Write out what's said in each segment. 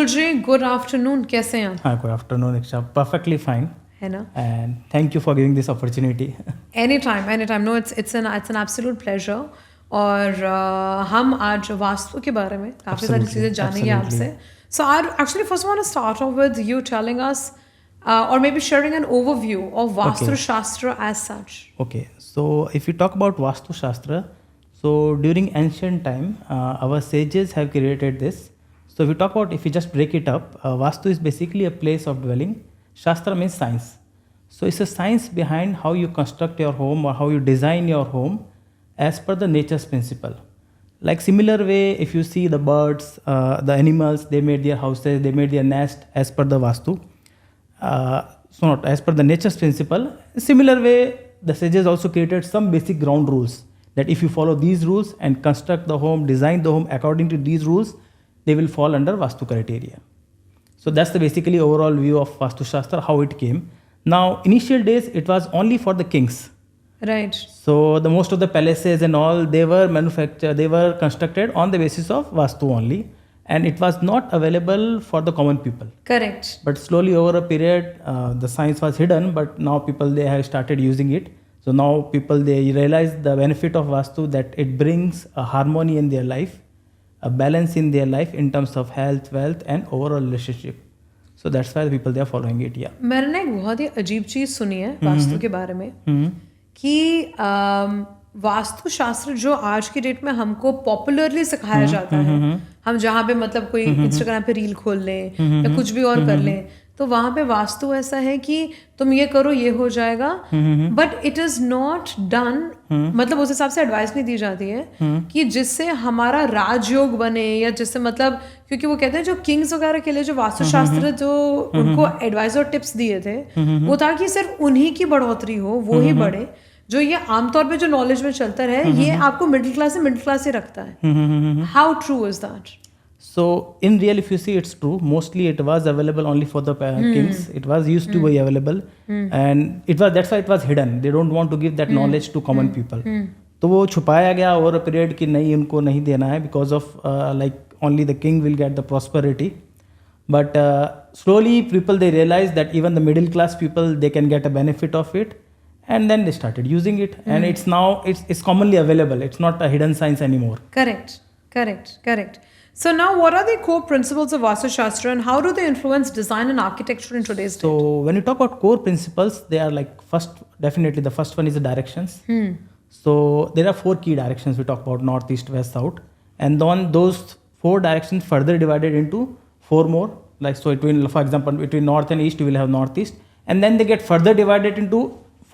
जी, good afternoon, कैसे हैं आप? हाँ, गुड आफ्टरनून इक्शा, perfectly fine. है ना? And thank you for giving this opportunity. Any time, no it's an absolute pleasure. और हम आज वास्तु के बारे में काफ़ी सारी चीज़ें जानेंगे आपसे। So I actually first want to start off with you telling us or maybe sharing an overview of Vastu Shastra as such. Okay, so if you talk about Vastu Shastra, so during ancient time, our sages have created this. So if you talk about, if you just break it up, Vastu is basically a place of dwelling. Shastra means science. So it's a science behind how you construct your home or how you design your home as per the nature's principle. Like similar way, if you see the birds, the animals, they made their houses, they made their nest as per the Vastu. So not as per the nature's principle. Similar way, the sages also created some basic ground rules that if you follow these rules and construct the home, design the home according to these rules, they will fall under Vastu criteria. So that's the basically overall view of Vastu Shastra, how it came. Now, initial days, it was only for the kings. Right. So the most of the palaces and all, they were manufactured, they were constructed on the basis of Vastu only. And it was not available for the common people. Correct. But slowly over a period, the science was hidden, but now people, they have started using it. So now people, they realize the benefit of Vastu, that it brings a harmony in their life, a balance in their life in terms of health, wealth and overall relationship. So that's why the people, they are following it. Yeah. मैंने ना एक बहुत ही अजीब चीज़ सुनी है वास्तु के बारे में कि वास्तु शास्त्र जो आज की डेट में हमको पॉपुलरली सिखाया जाता है, हम जहाँ पे मतलब कोई इंस्टाग्राम पे रील खोल लें या कुछ भी और कर लें, तो वहाँ पे वास्तु ऐसा है कि तुम ये करो ये हो जाएगा, but it is not done. मतलब उस हिसाब से एडवाइस नहीं दी जाती है कि जिससे हमारा राजयोग बने, या जिससे मतलब, क्योंकि वो कहते हैं जो किंग्स वगैरह के लिए जो वास्तुशास्त्र जो उनको एडवाइस और टिप्स दिए थे, वो था कि सिर्फ उन्हीं की बढ़ोतरी हो, वो ही बढ़े। जो ये आमतौर पे जो नॉलेज में चलता रहे, ये आपको मिडिल क्लास ही रखता है। How true is that? So in real, if you see, it's true. Mostly it was available only for the kings. It was used to be available, and it was, that's why it was hidden. They don't want to give that knowledge to common people. तो वो छुपाया गया over a period कि नहीं, उनको नहीं देना है, because of like only the king will get the prosperity. But slowly people, they realize that even the middle class people, they can get a benefit of it, and then they started using it, and it's now it's commonly available. It's not a hidden science anymore. Correct. So now, what are the core principles of Vastu Shastra, and how do they influence design and architecture in today's date? So when you talk about core principles, they are like, definitely the first one is the directions. So there are 4 key directions. We talk about north, east, west, south, and then those 4 directions further divided into 4 more. Like, so between, for example, between north and east, you will have northeast, and then they get further divided into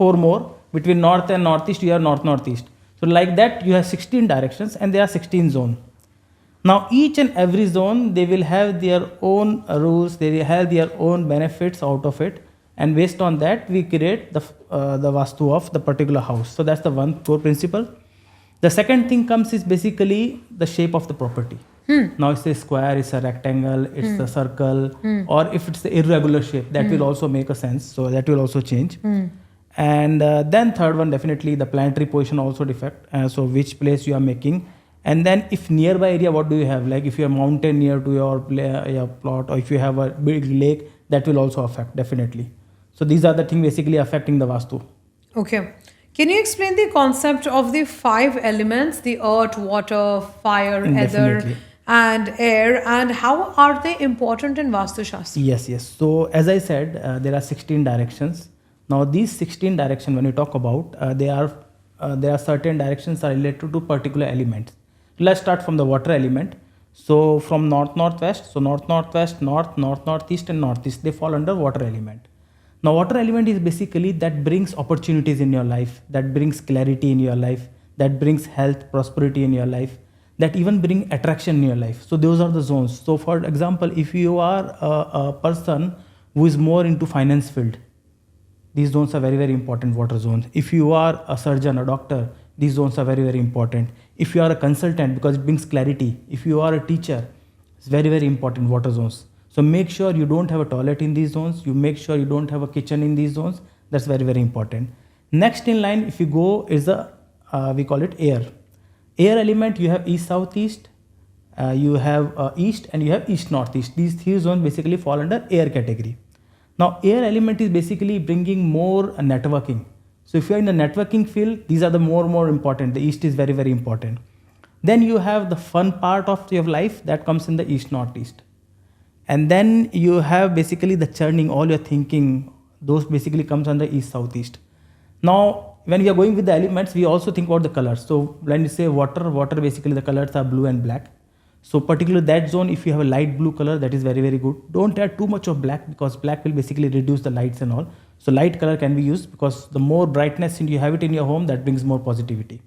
4 more. Between north and northeast, you have north, northeast. So like that, you have 16 directions, and there are 16 zones. Now each and every zone, they will have their own rules, they will have their own benefits out of it, and based on that we create the Vastu of the particular house. So that's the one core principle. The second thing comes is basically the shape of the property. Now it's a square, it's a rectangle, it's a circle, or if it's the irregular shape, that will also make a sense, so that will also change. And then third one, definitely the planetary position also defect, so which place you are making. And then if nearby area, what do you have? Like if you have mountain near to your plot, or if you have a big lake, that will also affect, definitely. So these are the things basically affecting the Vastu. Okay. Can you explain the concept of the 5 elements, the earth, water, fire, ether, and air, and how are they important in Vastu Shastra? Yes. So as I said, there are 16 directions. Now these 16 directions, when you talk about, there are certain directions are related to particular elements. Let's start from the water element. So from north, northwest, so north, northwest, north, northeast and northeast, they fall under water element. Now water element is basically that brings opportunities in your life, that brings clarity in your life, that brings health, prosperity in your life, that even bring attraction in your life. So those are the zones. So for example, if you are a person who is more into finance field, these zones are very, very important, water zones. If you are a surgeon, a doctor, these zones are very, very important. If you are a consultant, because it brings clarity. If you are a teacher, it's very, very important, water zones. So make sure you don't have a toilet in these zones. You make sure you don't have a kitchen in these zones. That's very, very important. Next in line, if you go, is we call it air. Air element, you have east, southeast, you have east, and you have east northeast. These three zones basically fall under air category. Now air element is basically bringing more networking. So if you are in the networking field, these are the more important. The east is very important. Then you have the fun part of your life that comes in the east northeast. And then you have basically the churning, all your thinking, those basically comes under east southeast. Now when we are going with the elements, we also think about the colors. So when you say water basically the colors are blue and black. So particularly that zone, if you have a light blue color, that is very good. Don't add too much of black, because black will basically reduce the lights and all. So light color can be used, because the more brightness you have it in your home, that brings more positivity.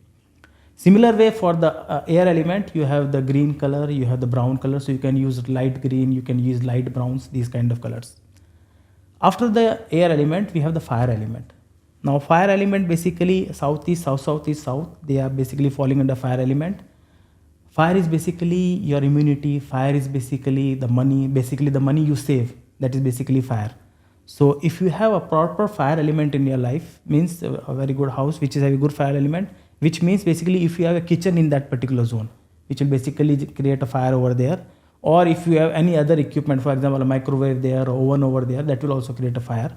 Similar way for the air element, you have the green color, you have the brown color. So you can use light green, you can use light browns, these kind of colors. After the air element, we have the fire element. Now fire element basically southeast, southeast, south. They are basically falling under fire element. Fire is basically your immunity. Fire is basically the money you save. That is basically fire. So if you have a proper fire element in your life, means a very good house which is a good fire element, which means basically if you have a kitchen in that particular zone, which will basically create a fire over there, or if you have any other equipment, for example a microwave there or oven over there, that will also create a fire.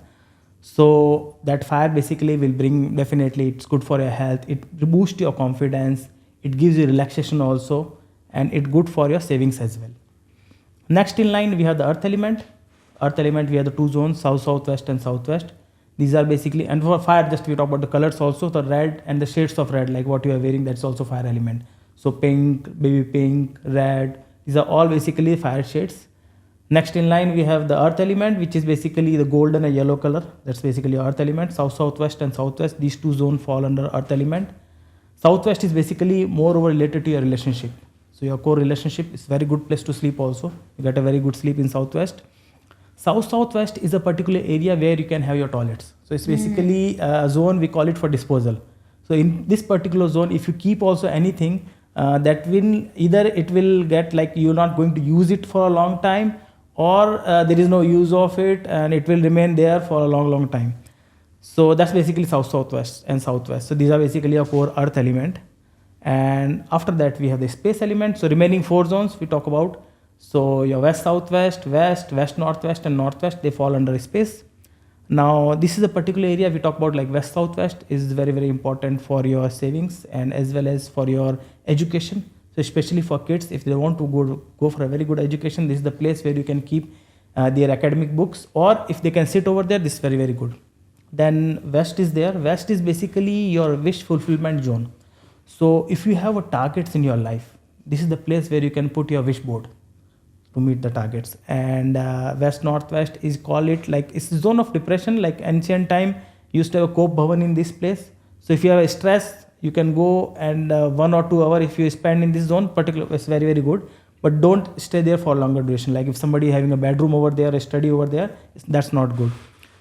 So that fire basically will bring, definitely it's good for your health, it boosts your confidence, it gives you relaxation also, and it's good for your savings as well. Next in line we have the earth element. Earth element, we have the two zones, south, southwest and southwest. These are basically, and for fire, just we talk about the colors also, the red and the shades of red, like what you are wearing, that's also fire element. So pink, baby pink, red, these are all basically fire shades. Next in line we have the earth element, which is basically the golden and yellow color. That's basically earth element. South, southwest and southwest, these two zones fall under earth element. Southwest is basically more over related to your relationship. So your core relationship is very good place to sleep also. You get a very good sleep in southwest. South, southwest is a particular area where you can have your toilets. So it's basically a zone, we call it for disposal. So in this particular zone, if you keep also anything, that will either it will get like you're not going to use it for a long time, or there is no use of it and it will remain there for a long time. So that's basically south, southwest and southwest. So these are basically a core earth element. And after that we have the space element. So remaining four zones we talk about. So your west, southwest, west, northwest and northwest, they fall under space. Now this is a particular area we talk about, like west, southwest is very important for your savings and as well as for your education. So especially for kids, if they want to go for a very good education, this is the place where you can keep their academic books, or if they can sit over there, this is very good. Then west is there. West is basically your wish fulfillment zone. So if you have a targets in your life, this is the place where you can put your wish board to meet the targets. And west, northwest is call it like it's a zone of depression. Like ancient time used to have a Cope Bhavan in this place. So if you have a stress, you can go and 1 or 2 hours if you spend in this zone, particular, it's very good. But don't stay there for longer duration. Like if somebody having a bedroom over there, a study over there, that's not good.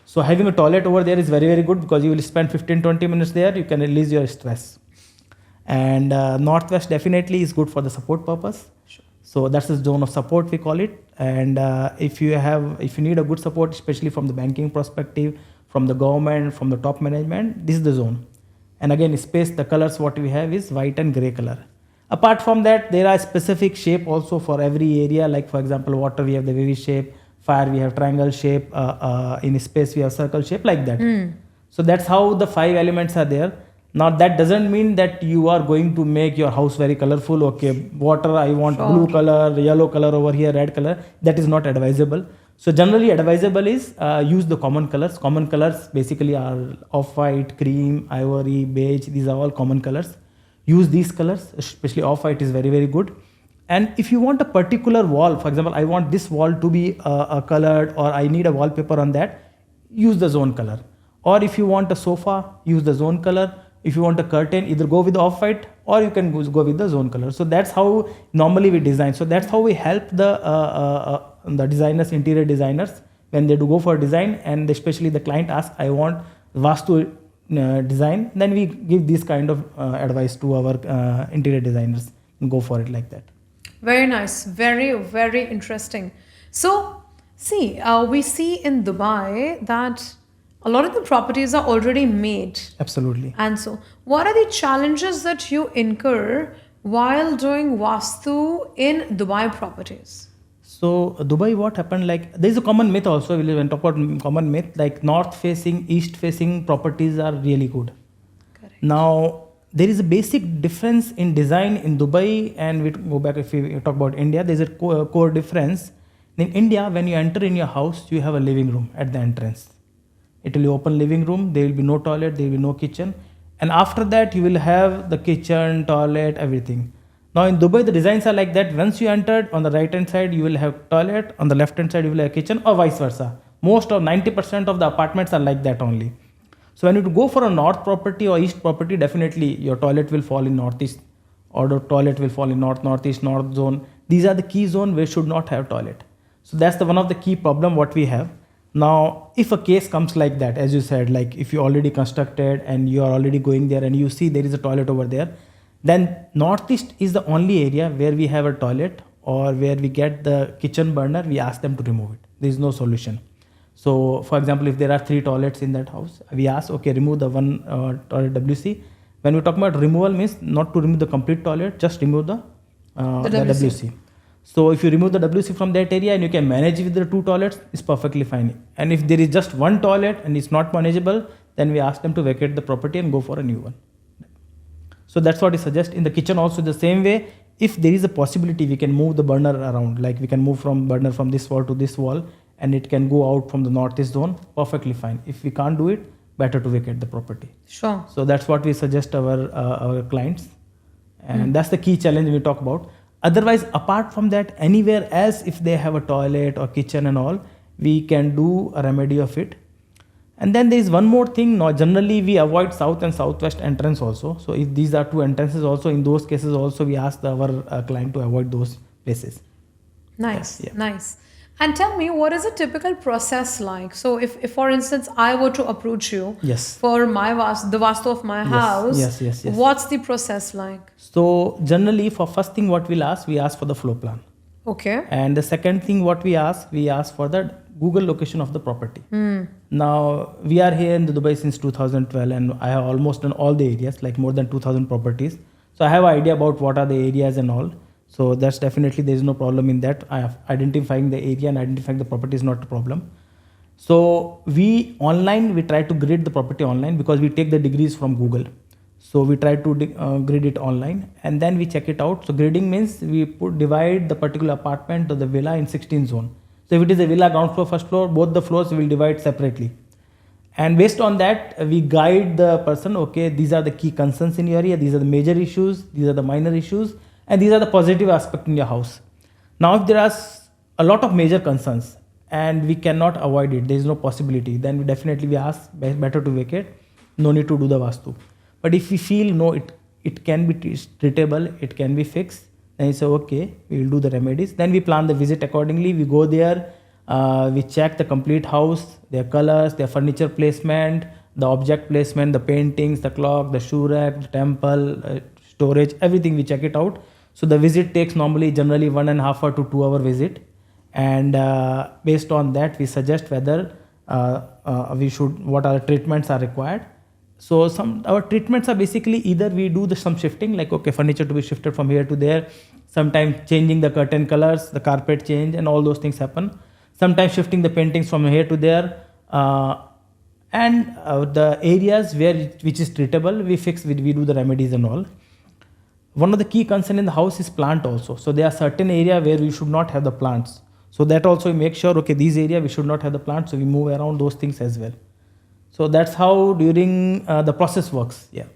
So having a toilet over there is very good, because you will spend 15-20 minutes there, you can release your stress. And northwest definitely is good for the support purpose. Sure. So that's the zone of support we call it. And if you need a good support, especially from the banking perspective, from the government, from the top management, this is the zone. And again, space, the colors what we have is white and gray color. Apart from that, there are specific shape also for every area. Like for example, water we have the wavy shape, fire we have triangle shape, in space we have circle shape, like that. So that's how the 5 elements are there. Now that doesn't mean that you are going to make your house very colorful. Okay, water I want blue color, yellow color over here, red color. That is not advisable. So generally advisable is use the common colors. Common colors basically are off-white, cream, ivory, beige. These are all common colors. Use these colors, especially off-white is very good. And if you want a particular wall, for example, I want this wall to be colored, or I need a wallpaper on that, use the zone color. Or if you want a sofa, use the zone color. If you want a curtain, either go with off-white or you can go with the zone color. So that's how normally we design. So that's how we help the designers, interior designers, when they do go for design, and especially the client asks, I want Vastu design, then we give this kind of advice to our interior designers and go for it like that. Very nice. Very interesting. So see, we see in Dubai that a lot of the properties are already made. Absolutely. And so what are the challenges that you incur while doing Vastu in Dubai properties? So Dubai, what happened? Like there is a common myth also. When talk about common myth, like north facing, east facing properties are really good. Correct. Now there is a basic difference in design in Dubai, and we go back if we talk about India. There is a core difference. In India, when you enter in your house, you have a living room at the entrance. It will be open living room. There will be no toilet. There will be no kitchen, and after that you will have the kitchen, toilet, everything. Now in Dubai, the designs are like that. Once you entered, on the right hand side you will have toilet, on the left hand side you will have kitchen, or vice versa. Most of 90% of the apartments are like that only. So when you go for a north property or east property, definitely your toilet will fall in northeast, or the toilet will fall in northeast, north zone. These are the key zone where should not have toilet. So that's the one of the key problem what we have. Now, if a case comes like that, as you said, like if you already constructed and you are already going there and you see there is a toilet over there, then northeast is the only area where we have a toilet or where we get the kitchen burner. We ask them to remove it. There is no solution. So, for example, if there are 3 toilets in that house, we ask, okay, remove the one toilet WC. When we talk about removal, means not to remove the complete toilet, just remove the WC. So, if you remove the WC from that area and you can manage with the 2 toilets, it's perfectly fine. And if there is just 1 toilet and it's not manageable, then we ask them to vacate the property and go for a new one. So that's what I suggest. In the kitchen also the same way. If there is a possibility, we can move the burner around. Like we can move from burner from this wall to this wall, and it can go out from the northeast zone. Perfectly fine. If we can't do it, better to vacate the property. Sure. So that's what we suggest our clients, and that's the key challenge we talk about. Otherwise, apart from that, anywhere else, if they have a toilet or kitchen and all, we can do a remedy of it. And then there is one more thing. Now, generally we avoid south and southwest entrance also. So if these are 2 entrances also, in those cases also we ask our client to avoid those places. Nice, Yeah. nice. And tell me, what is a typical process like? So if for instance, I were to approach you Yes. for the Vastu of my house, Yes. what's the process like? So generally for first thing what we ask for the floor plan. Okay. And the second thing what we ask for the Google location of the property. Now we are here in the Dubai since 2012, and I have almost done all the areas, like more than 2,000 properties. So I have an idea about what are the areas and all. So that's definitely, there is no problem in that. I have identifying the area and identifying the property is not a problem. So we try to grid the property online because we take the degrees from Google. So we try to grid it online and then we check it out. So grading means we divide the particular apartment or the villa in 16 zone. So if it is a villa, ground floor, first floor, both the floors we will divide separately. And based on that, we guide the person, okay, these are the key concerns in your area, these are the major issues, these are the minor issues, and these are the positive aspects in your house. Now, if there are a lot of major concerns and we cannot avoid it, there is no possibility, then we ask better to vacate, no need to do the Vastu. But if we feel no, it can be treatable, it can be fixed, then you say, okay, we will do the remedies. Then we plan the visit accordingly. We go there, we check the complete house, their colors, their furniture placement, the object placement, the paintings, the clock, the shoe rack, the temple, storage, everything we check it out. So the visit takes generally 1.5 hour to 2 hour visit. And based on that, we suggest whether what are the treatments are required. So our treatments are basically either we do some shifting, like okay, furniture to be shifted from here to there, sometimes changing the curtain colors, the carpet change, and all those things happen. Sometimes shifting the paintings from here to there, and the areas which is treatable, we do the remedies and all. One of the key concern in the house is plant also. So there are certain area where we should not have the plants. So that also we make sure, okay, these area we should not have the plants. So we move around those things as well. So that's how during the process works. Yeah.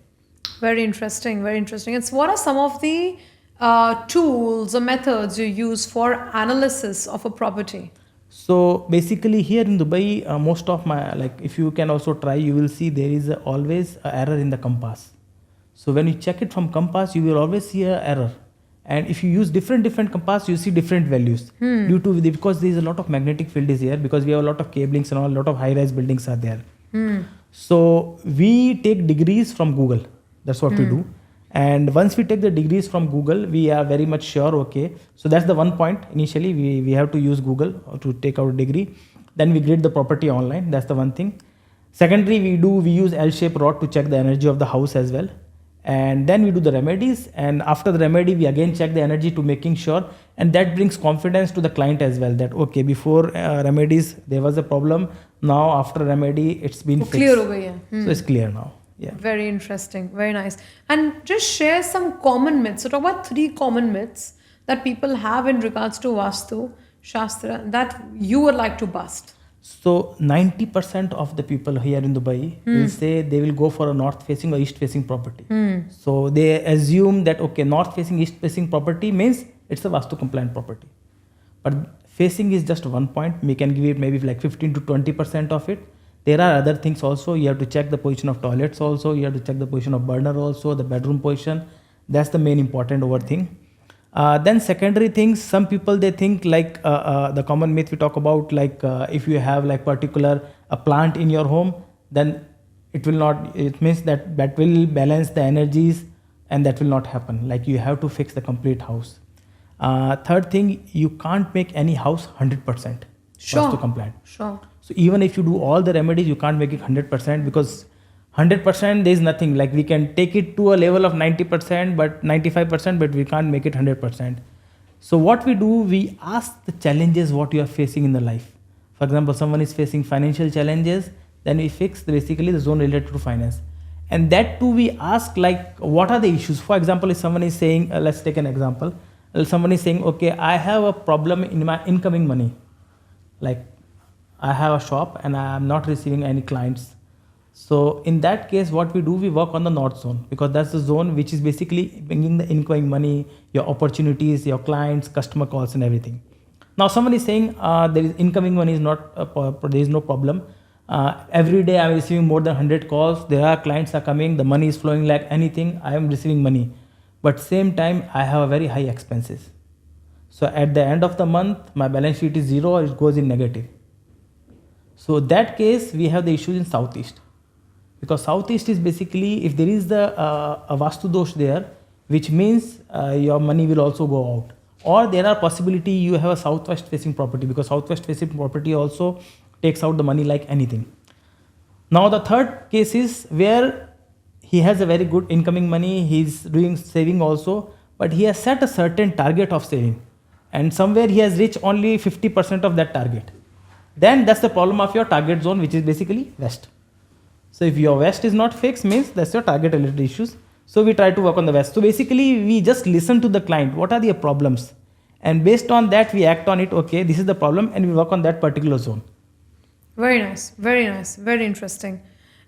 Very interesting. Very interesting. And so what are some of the tools or methods you use for analysis of a property? So basically here in Dubai, most of if you can also try, you will see there is always an error in the compass. So when you check it from compass, you will always see an error. And if you use different compass, you see different values because there is a lot of magnetic field is here, because we have a lot of cablings and all, a lot of high-rise buildings are there. So we take degrees from Google. That's what we do. And once we take the degrees from Google, we are very much sure, okay. So that's the one point. Initially, we have to use Google to take our degree. Then we grid the property online. That's the one thing. Secondary, we use L-shaped rod to check the energy of the house as well. and then we do the remedies, and after the remedy we again check the energy to making sure, and that brings confidence to the client as well, that okay, before remedies there was a problem, now after remedy it's been fixed. Clear ho gayi hai. So it's clear now. Yeah. Very interesting. Very nice. And just share some common myths. So talk about 3 common myths that people have in regards to Vastu Shastra that you would like to bust. So 90% of the people here in Dubai will say they will go for a north facing or east facing property. So they assume that okay, north facing, east facing property means it's a Vastu compliant property. But facing is just one point. We can give it maybe like 15 to 20% of it. There are other things also. You have to check the position of toilets also. You have to check the position of burner also, the bedroom position. That's the main important over thing. Then secondary things, some people they think like the common myth we talk about, like if you have like particular a plant in your home, then it will not, it means that will balance the energies, and that will not happen. Like you have to fix the complete house. Third thing, you can't make any house 100% Vastu compliant. Sure. So even if you do all the remedies, you can't make it 100%, because 100% there is nothing. Like we can take it to a level of 90%, but 95%, but we can't make it 100%. So what we do, we ask the challenges what you are facing in the life. For example, someone is facing financial challenges, then we fix basically the zone related to finance. And that too we ask like what are the issues. For example, if someone is saying, let's take an example. Someone is saying, okay, I have a problem in my incoming money. Like I have a shop and I am not receiving any clients. So in that case, what we do, we work on the north zone, because that's the zone which is basically bringing the incoming money, your opportunities, your clients, customer calls and everything. Now someone is saying there is incoming money is not, there is no problem. Every day I am receiving more than 100 calls. There are clients are coming, the money is flowing like anything. I am receiving money. But same time, I have a very high expenses. So at the end of the month, my balance sheet is 0 or it goes in negative. So that case, we have the issues in Southeast. Because Southeast is basically, if there is the a Vastu dosh there, which means your money will also go out. Or there are possibility you have a southwest facing property, because southwest facing property also takes out the money like anything. Now the third case is where he has a very good incoming money, he's doing saving also, but he has set a certain target of saving. And somewhere he has reached only 50% of that target. Then that's the problem of your target zone, which is basically west. So if your west is not fixed, means that's your target related issues. So we try to work on the west. So basically we just listen to the client. What are their problems? And based on that, we act on it. Okay, this is the problem, and we work on that particular zone. Very nice. Very nice. Very interesting.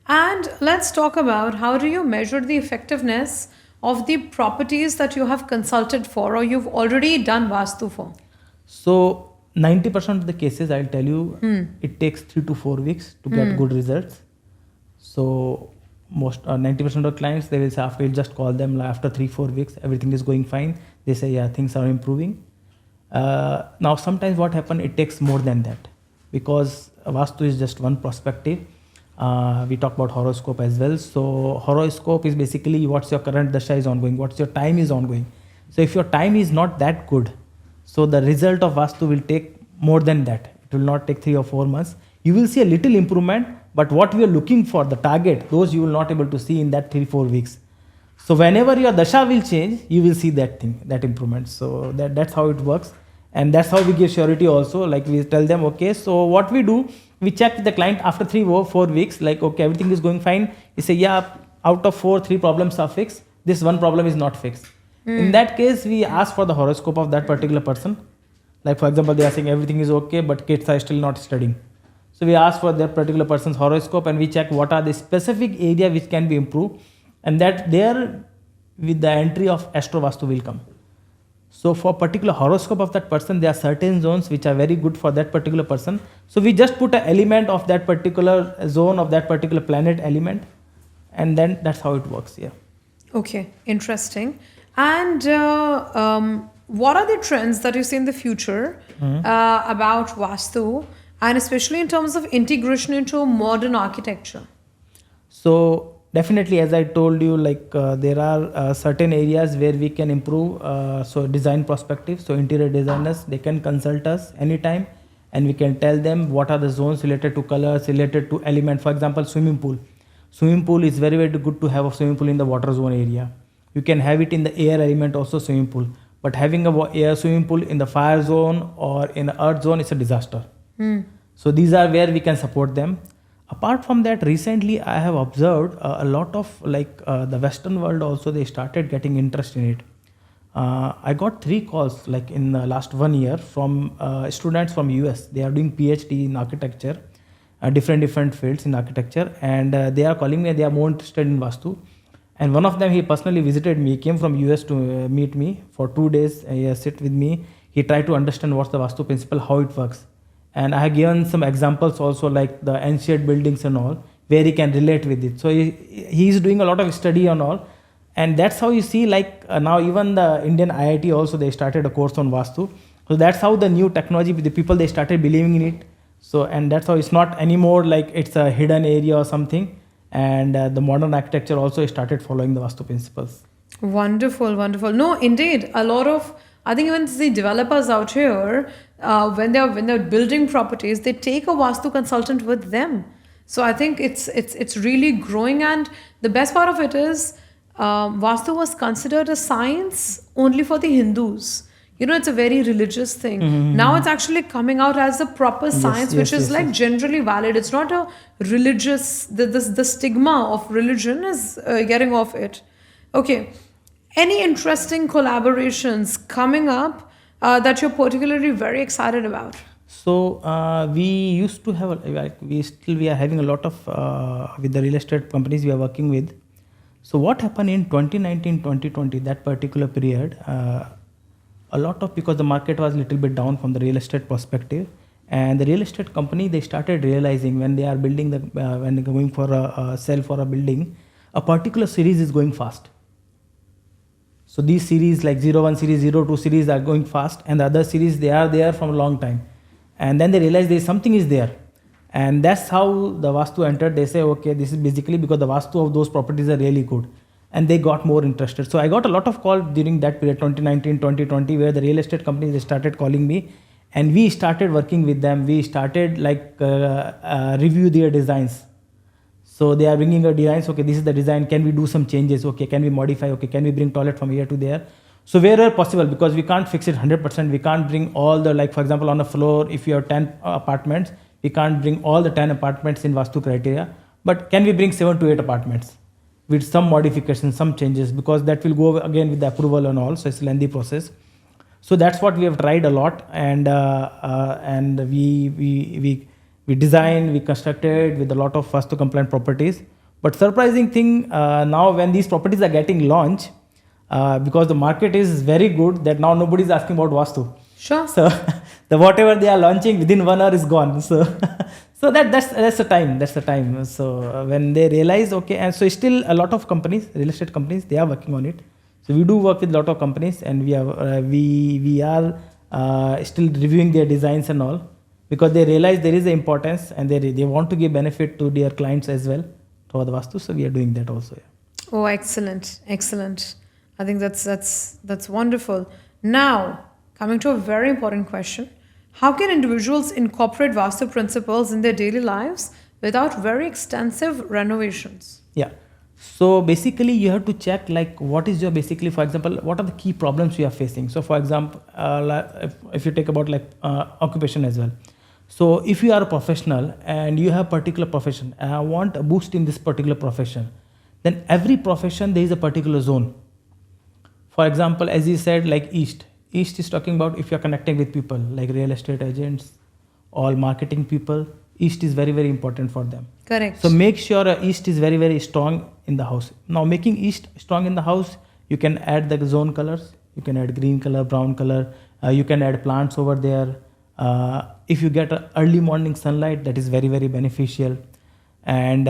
And let's talk about how do you measure the effectiveness of the properties that you have consulted for or you've already done Vastu for? So 90% of the cases, I'll tell you, it takes 3 to 4 weeks to get good results. So most 90% of clients, they will say after, we'll just call them after 3-4 weeks, everything is going fine. They say, yeah, things are improving. Now sometimes what happens, it takes more than that, because Vastu is just one perspective. We talk about horoscope as well. So horoscope is basically what's your current dasha is ongoing, what's your time is ongoing. So if your time is not that good, so the result of Vastu will take more than that. It will not take 3 or 4 months. You will see a little improvement, but what we are looking for, the target, those you will not able to see in that 3-4 weeks. So whenever your dasha will change, you will see that thing, that improvement. So that's how it works. And that's how we give surety also. Like we tell them, okay, so what we do, we check with the client after 3 or 4 weeks, like, okay, everything is going fine. You say, yeah, out of 4, 3 problems are fixed. This one problem is not fixed. In that case, we ask for the horoscope of that particular person. Like for example, they are saying everything is okay, but kids are still not studying. So we ask for that particular person's horoscope and we check what are the specific area which can be improved. And that there with the entry of Astro Vastu will come. So for particular horoscope of that person, there are certain zones which are very good for that particular person. So we just put an element of that particular zone of that particular planet element, and then that's how it works. Yeah. Okay, interesting. And what are the trends that you see in the future about Vastu, and especially in terms of integration into modern architecture? So definitely, as I told you, like there are certain areas where we can improve. So design perspective, so interior designers, they can consult us anytime, and we can tell them what are the zones related to colors, related to element. For example, swimming pool. Swimming pool is very, very good to have a swimming pool in the water zone area. You can have it in the air element also swimming pool. But having a air swimming pool in the fire zone or in the earth zone is a disaster. So these are where we can support them. Apart from that, recently I have observed a lot of the Western world also, they started getting interest in it. I got 3 calls like in the last 1 year from students from US. They are doing PhD in architecture, different fields in architecture, and they are calling me. They are more interested in Vastu. And one of them, he personally visited me. He came from US to meet me for 2 days. He sit with me. He tried to understand what's the Vastu principle, how it works. And I have given some examples also, like the ancient buildings and all, where he can relate with it. So he is doing a lot of study on all. And that's how you see, now even the Indian IIT also, they started a course on Vastu. So that's how the new technology, the people, they started believing in it. So, and that's how it's not anymore like it's a hidden area or something. And the modern architecture also started following the Vastu principles. Wonderful, wonderful. No, indeed, a lot of, I think even the developers out here, when they're building properties, they take a Vastu consultant with them. So I think it's really growing, and the best part of it is Vastu was considered a science only for the Hindus. It's a very religious thing. Now it's actually coming out as a proper science, which is generally valid. It's not a religious, the stigma of religion is getting off it. Okay. Any interesting collaborations coming up that you're particularly very excited about? So we used to have, we are having a lot of, with the real estate companies we are working with. So what happened in 2019, 2020, that particular period, a lot of, because the market was a little bit down from the real estate perspective, and the real estate company, they started realizing when they are building when they're going for a sell for a building, a particular series is going fast. So these series like 01 series, 02 series are going fast, and the other series, they are there from a long time. And then they realize there is something is there. And that's how the Vastu entered. They say, okay, this is basically because the Vastu of those properties are really good. And they got more interested. So I got a lot of calls during that period, 2019, 2020, where the real estate companies, they started calling me, and we started working with them. We started review their designs. So they are bringing a design. Okay, this is the design. Can we do some changes? Okay, can we modify? Okay, can we bring toilet from here to there? So wherever possible, because we can't fix it 100%. We can't bring all the, for example, on a floor, if you have 10 apartments, we can't bring all the 10 apartments in Vastu criteria. But can we bring 7 to 8 apartments with some modifications, some changes, because that will go again with the approval and all. So it's a lengthy process. So that's what we have tried a lot, and we designed, we constructed with a lot of Vastu compliant properties. But surprising thing, now when these properties are getting launched, because the market is very good, that now nobody is asking about Vastu. Sure. So the whatever they are launching within 1 hour is gone. So so that's the time. That's the time. So when they realize, okay, and so still a lot of companies, real estate companies, they are working on it. So we do work with a lot of companies, and we are still reviewing their designs and all, because they realize there is an importance, and they want to give benefit to their clients as well for the Vastu. So we are doing that also. Yeah. Oh, excellent, excellent. I think that's wonderful. Now, coming to a very important question. How can individuals incorporate Vastu principles in their daily lives without very extensive renovations? Yeah. So basically you have to check what is your, basically, for example, what are the key problems you are facing. So for example, if you take about occupation as well. So if you are a professional and you have particular profession, and I want a boost in this particular profession, then every profession there is a particular zone. For example, as you said, East. East is talking about if you're connecting with people like real estate agents, all marketing people. East is very, very important for them. Correct. So make sure East is very, very strong in the house. Now making East strong in the house, you can add the zone colors. You can add green color, brown color. You can add plants over there. If you get early morning sunlight, that is very, very beneficial. And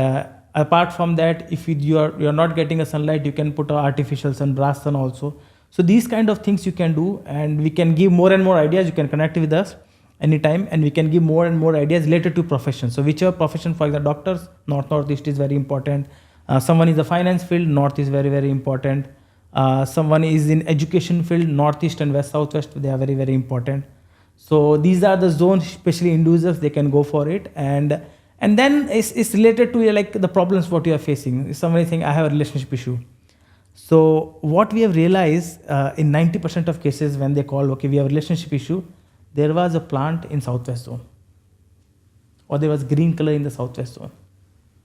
apart from that, if you're not getting a sunlight, you can put an artificial sun, brass sun also. So these kind of things you can do, and we can give more and more ideas. You can connect with us anytime, and we can give more and more ideas related to profession. So whichever profession, for example, doctors, Northeast is very important. Someone is the finance field, North is very, very important. Someone is in education field, Northeast and West, Southwest, they are very, very important. So these are the zones, especially individuals, they can go for it. And And then it's related to like the problems what you are facing. Somebody saying I have a relationship issue. So what we have realized in 90% of cases when they call, okay, we have a relationship issue, there was a plant in southwest zone, or there was green color in the southwest zone.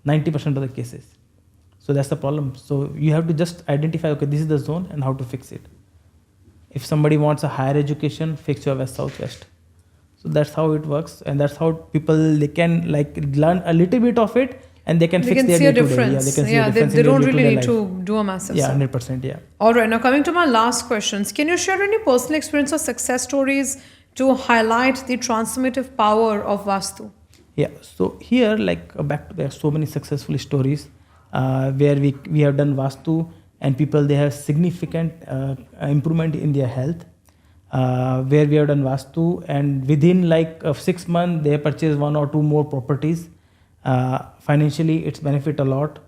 90% of the cases. So that's the problem. So you have to just identify, okay, this is the zone and how to fix it. If somebody wants a higher education, fix your west southwest. So that's how it works, and that's how people, they can like learn a little bit of it, and they can fix their day to day. Yeah, they can see a difference. They don't really need life. to do a massive. Yeah, 100%. Yeah. All right. Now coming to my last questions, can you share any personal experience or success stories to highlight the transformative power of Vastu? Yeah. So here, like back to, there are so many successful stories where we have done Vastu, and people, they have significant improvement in their health. Where we have done Vastu, and within like 6 months they purchase 1 or 2 more properties. Financially it's benefit a lot.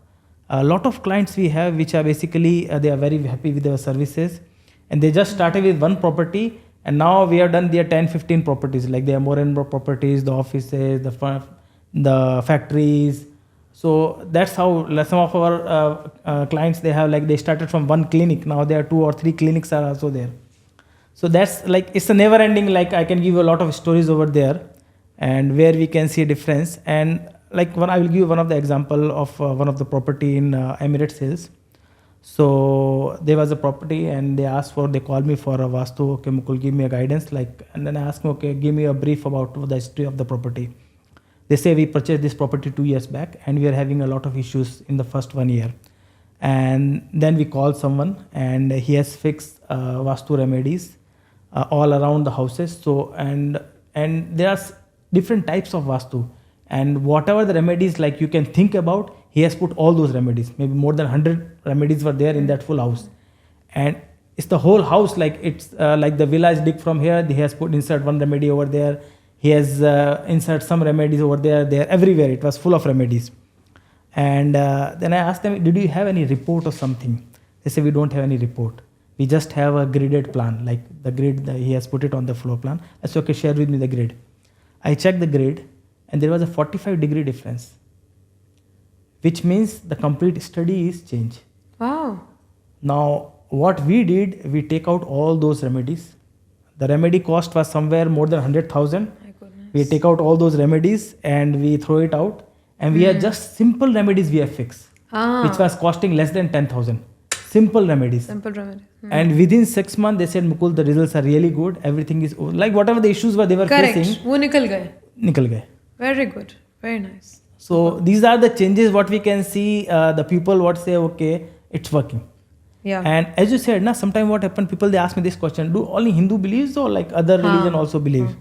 A lot of clients we have which are basically they are very happy with our services, and they just started with 1 property, and now we have done their 10-15 properties. Like they have more and more properties, the offices, the factories. So that's how some of our clients, they have like, they started from 1 clinic, now there are 2 or 3 clinics are also there. So that's like, it's a never ending, like I can give you a lot of stories over there, and where we can see a difference. And like I will give one of the example of one of the property in Emirates Hills. So there was a property, and they called me for a Vastu. Okay, Mukul, give me a guidance. Like, and then I asked him, okay, give me a brief about the history of the property. They say we purchased this property 2 years back, and we are having a lot of issues in the first 1 year. And then we called someone, and he has fixed Vastu remedies all around the houses. So and there are different types of Vastu, and whatever the remedies like you can think about, he has put all those remedies. Maybe more than 100 remedies were there in that full house, and it's the whole house, like it's like the villa is big from here. He has put insert 1 remedy over there. He has insert some remedies over there. They are everywhere. It was full of remedies. And then I asked them, did you have any report or something? They say we don't have any report. We just have a gridded plan, like the grid, he has put it on the floor plan. I said, okay, share with me the grid. I checked the grid, and there was a 45-degree difference, which means the complete study is changed. Wow. Now, what we did, we take out all those remedies. The remedy cost was somewhere more than 100,000. My goodness. We take out all those remedies, and we throw it out, and we are just simple remedies we have fixed, which was costing less than 10,000. Simple remedies. Simple remedies. And within 6 months, they said, Mukul, the results are really good. Everything is like whatever the issues were they were facing. Correct. वो निकल गए. Nikal gaye. Very good. Very nice. So these are the changes what we can see. The people what say, okay, it's working. Yeah. And as you said, na, sometimes what happen, people they ask me this question: do only Hindu believes or like other religion also believe?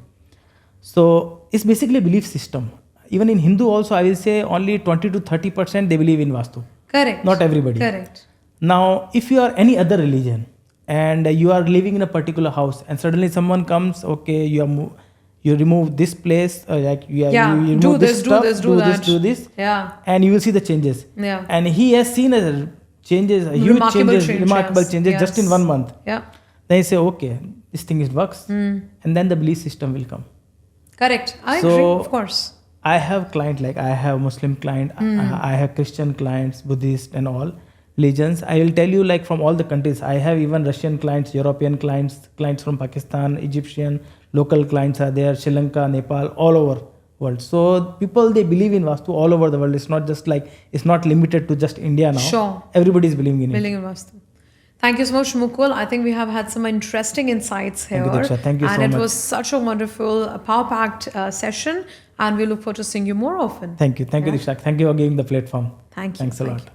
So it's basically a belief system. Even in Hindu also, I will say only 20 to 30% they believe in Vastu. Correct. Not everybody. Correct. Now, if you are any other religion and you are living in a particular house, and suddenly someone comes, okay, you remove this place, like you remove do this stuff, do this, yeah, and you will see the changes. Yeah. And he has seen a changes, huge changes, remarkable changes just in 1 month. Yeah. Then he say, okay, this thing works, and then the belief system will come. Correct. I agree, of course. I have client, like I have Muslim client, I have Christian clients, Buddhist and all religions. I will tell you, like from all the countries, I have even Russian clients, European clients, clients from Pakistan, Egyptian, local clients are there, Sri Lanka, Nepal, all over world. So people, they believe in Vastu all over the world. It's not just like, it's not limited to just India now. Sure. Everybody is believing in it. Believing in Vastu. Thank you so much, Mukul. I think we have had some interesting insights here. Thank you, Diksha. Thank you so much. And it was such a wonderful, power-packed session. And we look forward to seeing you more often. Thank you. Thank you, Diksha. Thank you for giving the platform. Thank you. Thanks a lot.